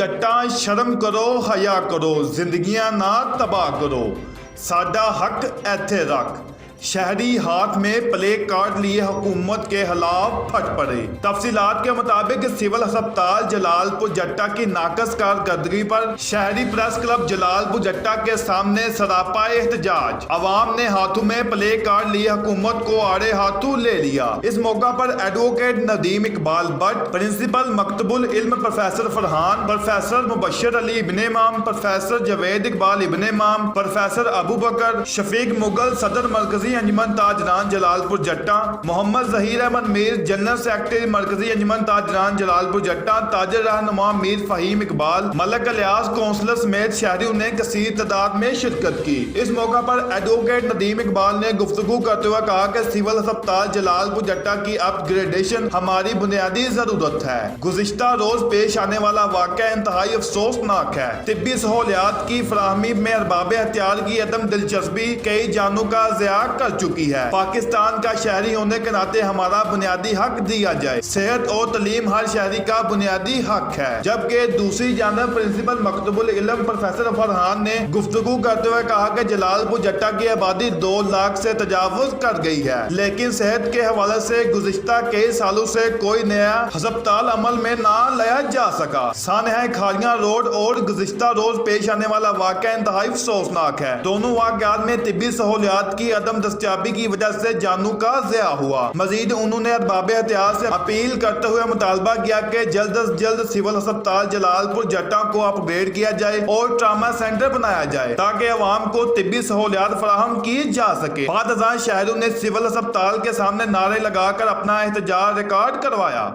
ਜੱਟਾਂ ਸ਼ਰਮ ਕਰੋ ਹਯਾ ਕਰੋ ਜ਼ਿੰਦਗੀਆਂ ਨਾ ਤਬਾਹ करो साडा हक ऐथे रख शहरी हाथ में प्ले कार्ड लिए हुकूमत के खिलाफ फट पड़े। तफसीलात के मुताबिक सिविल अस्पताल जलालपुर जट्टा की नाकस कारकर्दगी पर शहरी प्रेस क्लब जलालपुर जट्टा के सामने सरापा एहतजाज। अवाम ने हाथों में प्ले कार्ड लिए हुकूमत को आड़े हाथों ले लिया। इस मौका पर एडवोकेट नदीम इकबाल भट्ट, प्रिंसिपल मकतबुल इल्म प्रोफेसर फरहान, प्रोफेसर मुबशर अली इब्ने इमाम, प्रोफेसर जवेद इकबाल इब्ने इमाम, प्रोफेसर अबू बकर, शफीक मुगल, सदर मरकजी अंजुमन ताजरान जलालपुर जट्टा, मोहम्मद जहीर अहमद मीर, जनरल सेक्रेटरी मरकजी अंजुमन ताजरान जलालपुर जट्टा, ताजर रहनुमा मीर फहीम इकबाल, मलक अलियास कौंसलर समेत शहरियों ने कसीर तादाद में शिरकत की। इस मौका पर एडवोकेट नदीम इकबाल ने गुफ्तगू करते हुए कहा कि सिविल अस्पताल जलालपुर जट्टा की अपग्रेडेशन हमारी बुनियादी जरूरत है। गुज़िश्ता रोज पेश आने वाला वाक़या इंतहाई अफसोसनाक है। तिब्बी सहूलियात की फराहमी में अरबाब अख्तियार की अदम दिलचस्पी कई जानों का ज़िया कर चुकी है। पाकिस्तान का शहरी होने के नाते हमारा बुनियादी हक दिया जाए। सेहत और तालीम हर शहरी का बुनियादी हक है। जबकि दूसरी जानब प्रिंसिपल मकतबुल इल्म प्रोफेसर फरहान ने गुफ्तगू करते हुए कहा कि जलालपुर जट्टा की आबादी 2 लाख से तजावुज कर गई है, लेकिन सेहत के हवाले से गुज़िश्ता कई सालों से कोई नया अस्पताल अमल में ना लाया जा सका। सानहा खालियां रोड और गुज़िश्ता रोज पेश आने वाला वाक़या इंतहाई अफसोसनाक है। दोनों वाक़यात में तिब्बी सहूलियात की अदम दस्तयाबी की वजह से जानों का ज़िया हुआ। मजीद उन्होंने अरबाब एहतियात से अपील करते हुए मुतालबा किया कि जल्द अज जल्द सिविल अस्पताल जलालपुर जट्टा को अपग्रेड किया जाए और ट्रामा सेंटर बनाया जाए ताकि अवाम को तिब्बी सहूलियात फराहम की जा सके। बाद अज़ां शहरों ने सिविल अस्पताल के सामने नारे लगाकर अपना एहतजाज रिकॉर्ड करवाया।